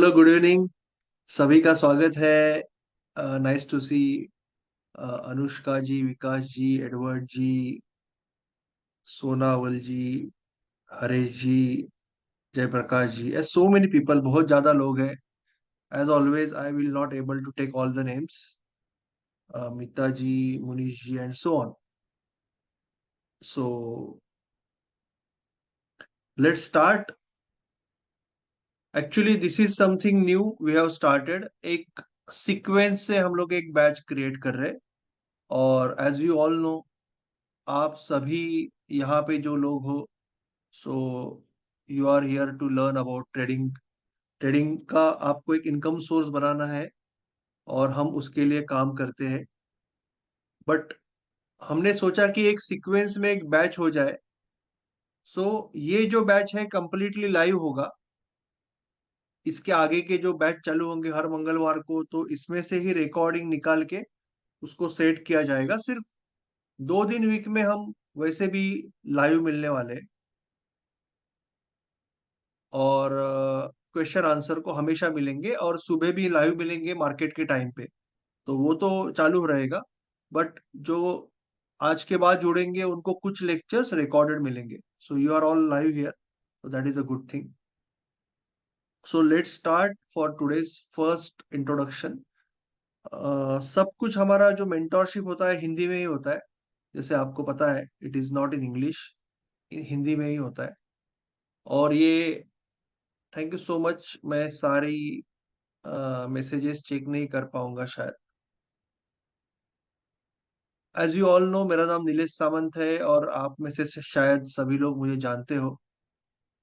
Hello, good evening. सभी का स्वागत है। Nice to see Anushka ji, Vikas ji, Edward ji, Sonawal ji, Haresh ji, Jayprakash ji, as so many people, बहुत ज्यादा लोग हैं। As always I will not able to take all the names. Mita ji, Munish ji and so on. So let's start. Actually this is something new we have started. एक sequence से हम लोग एक batch create कर रहे हैं। और एज यू ऑल नो, आप सभी यहाँ पे जो लोग हो, so you are here to learn about trading. Trading का आपको एक इनकम सोर्स बनाना है और हम उसके लिए काम करते हैं। बट हमने सोचा कि एक सीक्वेंस में एक बैच हो जाए। सो ये जो बैच है कंप्लीटली लाइव होगा। इसके आगे के जो बैच चालू होंगे हर मंगलवार को, तो इसमें से ही रिकॉर्डिंग निकाल के उसको सेट किया जाएगा। सिर्फ 2 दिन वीक में हम वैसे भी लाइव मिलने वाले हैं। और क्वेश्चन आंसर को हमेशा मिलेंगे और सुबह भी लाइव मिलेंगे मार्केट के टाइम पे। तो वो तो चालू रहेगा। बट जो आज के बाद जुड़ेंगे उनको कुछ लेक्चर्स रिकॉर्डेड मिलेंगे। So you are all live here, so that is a good thing. So let's start for today's first introduction. सब कुछ हमारा जो मेंटोरशिप होता है हिंदी में ही होता है। जैसे आपको पता है, it is not in English, Hindi में ही होता है। और ये, थैंक यू सो मच। मैं सारी मैसेजेस चेक नहीं कर पाऊंगा शायद। एज यू ऑल नो, मेरा नाम नीलेश सामंत है और आप में से शायद सभी लोग मुझे जानते हो।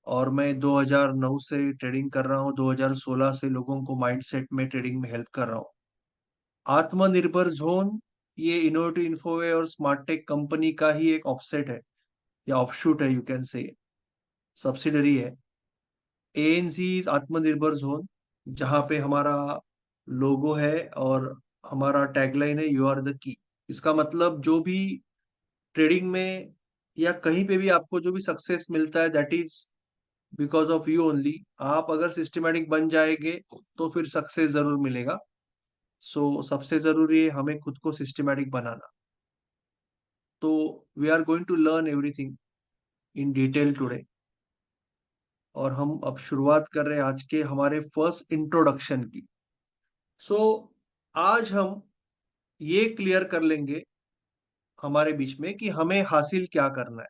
और मैं 2009 से ट्रेडिंग कर रहा हूँ। 2016 से लोगों को माइंडसेट में ट्रेडिंग में हेल्प कर रहा हूँ। आत्मनिर्भर जोन, ये इनोवेटिव इन्फोवे और स्मार्ट टेक कंपनी का ही एक ऑफसेट है या ऑफशूट है, यू कैन से, सब्सिडरी है। एएनसी इज आत्मनिर्भर जोन, जहाँ पे हमारा लोगो है और हमारा टैगलाइन है, यू आर द की। इसका मतलब जो भी ट्रेडिंग में या कहीं पे भी आपको जो भी सक्सेस मिलता है, that is because of you only. आप अगर सिस्टमेटिक बन जाएंगे तो फिर सक्सेस जरूर मिलेगा। सो सबसे जरूरी है हमें खुद को सिस्टमेटिक बनाना। तो we are going to learn everything in detail today. और हम अब शुरुआत कर रहे हैं आज के हमारे फर्स्ट इंट्रोडक्शन की। सो आज हम ये क्लियर कर लेंगे हमारे बीच में कि हमें हासिल क्या करना है,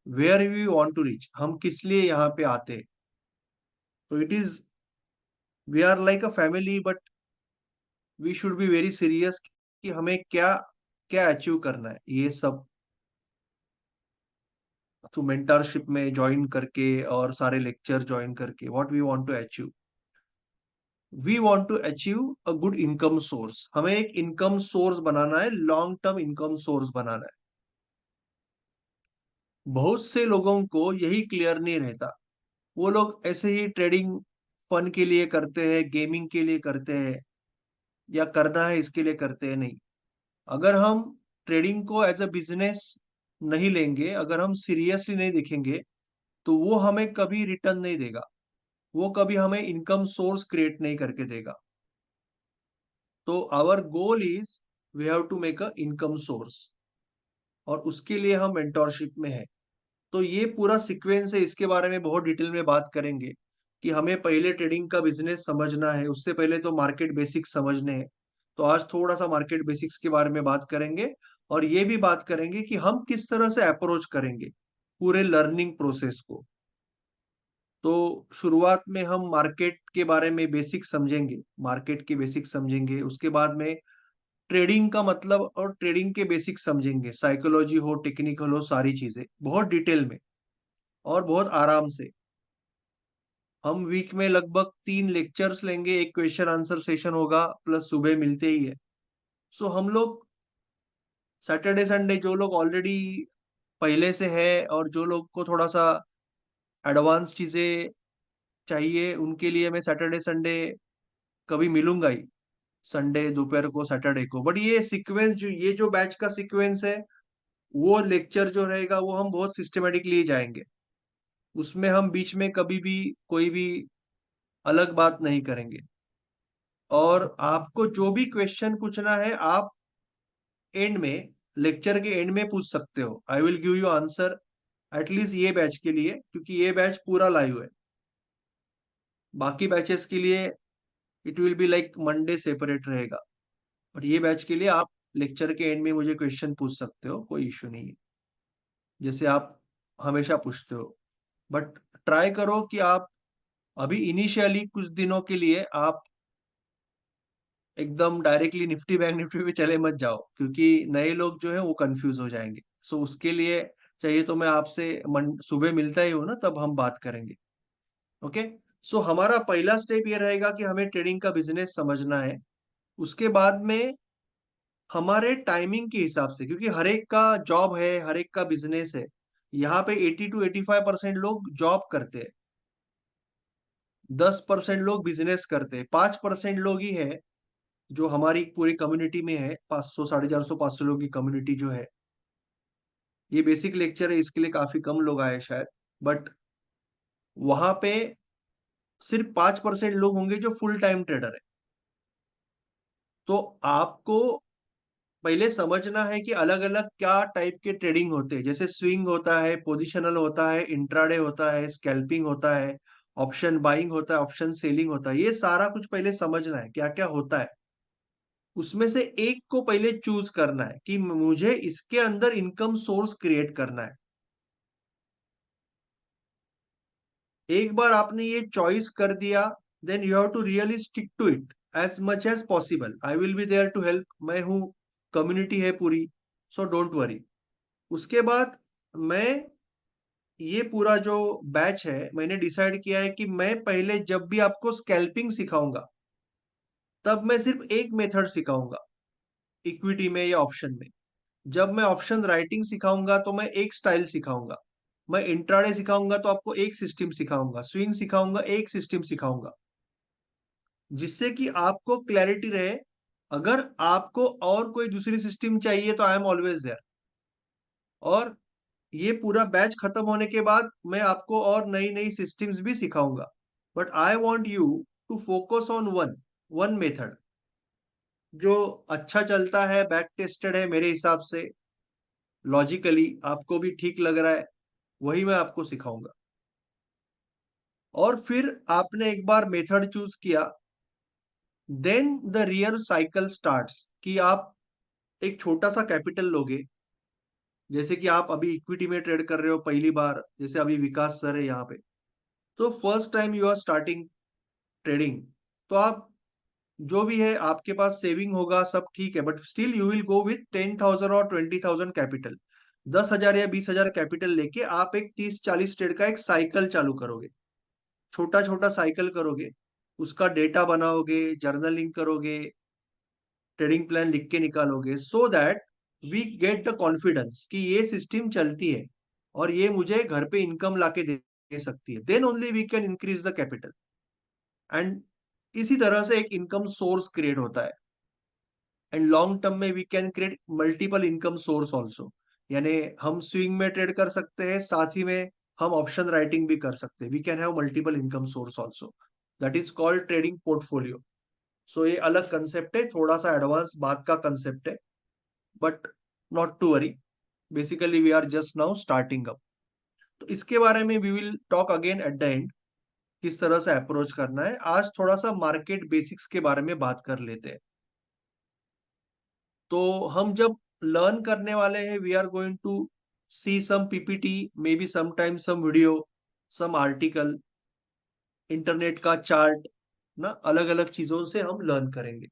where we want to reach, हम किस लिए यहाँ पे आते हैं। तो it is, we are like a family, but we should be very serious कि हमें क्या क्या अचीव करना है। ये सब तो मेंटरशिप में ज्वाइन करके और सारे लेक्चर ज्वाइन करके, what we want to achieve, we want to achieve a good income source. हमें एक इनकम सोर्स बनाना है, लॉन्ग टर्म इनकम सोर्स बनाना है। बहुत से लोगों को यही क्लियर नहीं रहता। वो लोग ऐसे ही ट्रेडिंग फन के लिए करते हैं, गेमिंग के लिए करते हैं, या करना है इसके लिए करते हैं। नहीं, अगर हम ट्रेडिंग को एज अ बिजनेस नहीं लेंगे, अगर हम सीरियसली नहीं देखेंगे, तो वो हमें कभी रिटर्न नहीं देगा। वो कभी हमें इनकम सोर्स क्रिएट नहीं करके देगा। तो our goal is, we have to make a income source. और उसके लिए हम मेंटोरशिप में है। तो ये पूरा सीक्वेंस है, इसके बारे में बहुत डिटेल में बात करेंगे कि हमें पहले ट्रेडिंग का बिजनेस समझना है, उससे पहले तो मार्केट बेसिक्स समझने हैं। तो आज थोड़ा सा मार्केट बेसिक्स के बारे में बात करेंगे। और ये भी बात करेंगे कि हम किस तरह से अप्रोच करेंगे पूरे लर्निंग प्रोसेस को। तो शुरुआत में हम मार्केट के बारे में बेसिक समझेंगे, मार्केट के बेसिक समझेंगे। उसके बाद में ट्रेडिंग का मतलब और ट्रेडिंग के बेसिक समझेंगे, साइकोलॉजी हो, टेक्निकल हो, सारी चीजें बहुत डिटेल में और बहुत आराम से। हम वीक में लगभग 3 लेक्चर्स लेंगे, एक क्वेश्चन आंसर सेशन होगा, प्लस सुबह मिलते ही है। सो हम लोग सैटरडे संडे, जो लोग ऑलरेडी पहले से है और जो लोग को थोड़ा सा एडवांस चीजें चाहिए, उनके लिए मैं सैटरडे संडे कभी मिलूंगा ही, संडे दोपहर को, सैटरडे को। बट ये सीक्वेंस, जो ये जो बैच का सीक्वेंस है, वो लेक्चर जो रहेगा वो हम बहुत सिस्टमेटिकली जाएंगे। उसमें हम बीच में कभी भी कोई भी अलग बात नहीं करेंगे। और आपको जो भी क्वेश्चन पूछना है आप एंड में, लेक्चर के एंड में पूछ सकते हो। I will give you answer at least ये बैच के लिए, क्योंकि ये बैच पूरा लाइव है। बाकी बैचेस के लिए it will be like Monday separate रहेगा, बट ये बैच के लिए आप लेक्चर के एंड में मुझे क्वेश्चन पूछ सकते हो, कोई इश्यू नहीं है, जैसे आप हमेशा पूछते हो। बट ट्राई करो कि आप अभी इनिशियली कुछ दिनों के लिए आप एकदम डायरेक्टली निफ्टी बैंक निफ्टी पे चले मत जाओ, क्योंकि नए लोग जो है वो कंफ्यूज हो जाएंगे। सो उसके लिए चाहिए तो मैं आपसे सुबह मिलता ही हूँ ना, तब हम बात करेंगे। ओके। सो हमारा पहला स्टेप ये रहेगा कि हमें ट्रेडिंग का बिजनेस समझना है। उसके बाद में हमारे टाइमिंग के हिसाब से, क्योंकि हर एक का जॉब है, हर एक का बिजनेस है। यहाँ पे 80 to 85% लोग जॉब करते हैं, 10% लोग बिजनेस करते हैं, 5% लोग ही है जो हमारी पूरी कम्युनिटी में है। 500 450 500 लोगों की कम्युनिटी जो है, ये बेसिक लेक्चर है, इसके लिए काफी कम लोग आए शायद। बट वहां पे सिर्फ 5% लोग होंगे जो फुल टाइम ट्रेडर है। तो आपको पहले समझना है कि अलग अलग क्या टाइप के ट्रेडिंग होते हैं। जैसे स्विंग होता है, पोजिशनल होता है, इंट्राडे होता है, स्कैल्पिंग होता है, ऑप्शन बाइंग होता है, ऑप्शन सेलिंग होता है। ये सारा कुछ पहले समझना है क्या क्या होता है। उसमें से एक को पहले चूज करना है कि मुझे इसके अंदर इनकम सोर्स क्रिएट करना है। एक बार आपने ये चॉइस कर दिया, then you have to really stick to it as much as possible. I will be there to help, मैं हूँ, कम्युनिटी है पूरी, सो डोंट वरी। उसके बाद मैं ये पूरा जो बैच है, मैंने डिसाइड किया है कि मैं पहले जब भी आपको स्कैल्पिंग सिखाऊंगा, तब मैं सिर्फ एक मेथड सिखाऊंगा इक्विटी में या ऑप्शन में। जब मैं ऑप्शन राइटिंग सिखाऊंगा तो मैं एक स्टाइल सिखाऊंगा। मैं इंट्राडे सिखाऊंगा तो आपको एक सिस्टम सिखाऊंगा, स्विंग सिखाऊंगा एक सिस्टम सिखाऊंगा, जिससे कि आपको क्लैरिटी रहे। अगर आपको और कोई दूसरी सिस्टम चाहिए तो आई एम ऑलवेज देयर। और ये पूरा बैच खत्म होने के बाद मैं आपको और नई नई सिस्टम्स भी सिखाऊंगा। But I want you to focus on one one method जो अच्छा चलता है, बैक टेस्टेड है मेरे हिसाब से, लॉजिकली आपको भी ठीक लग रहा है, वही मैं आपको सिखाऊंगा। और फिर आपने एक बार मेथड चूज किया, then the real cycle starts कि आप एक छोटा सा कैपिटल लोगे। जैसे कि आप अभी इक्विटी में ट्रेड कर रहे हो पहली बार, जैसे अभी विकास सर है यहाँ पे, तो first time you are starting trading. तो आप जो भी है आपके पास सेविंग होगा, सब ठीक है, but still you will go with 10,000 और 20,000 कैपिटल। 10,000 या 20,000 कैपिटल लेके आप एक 30-40 ट्रेड का एक साइकिल चालू करोगे, छोटा छोटा साइकिल करोगे, उसका डेटा बनाओगे, जर्नलिंग करोगे, ट्रेडिंग प्लान लिख के निकालोगे, so that we get the confidence कि ये सिस्टम चलती है और ये मुझे घर पे इनकम लाके दे सकती है। Then only we can increase the capital. And इसी तरह से एक इनकम सोर्स क्रिएट होता है। एंड लॉन्ग टर्म में we can create multiple income source also. यानी हम स्विंग में ट्रेड कर सकते हैं, साथ ही में हम ऑप्शन राइटिंग भी कर सकते हैं। We can have multiple income source also, that is called trading portfolio. So ये अलग कंसेप्ट है, थोड़ा सा एडवांस बात का कंसेप्ट है, but not to worry, basically we are just now starting up. तो इसके बारे में we will talk again at the end, किस तरह से अप्रोच करना है। आज थोड़ा सा मार्केट बेसिक्स के बारे में बात कर लेते हैं। तो हम जब लर्न करने वाले हैं, we are going to see some PPT, maybe sometime some video, some article, internet का चार्ट ना, अलग अलग चीजों से हम लर्न करेंगे।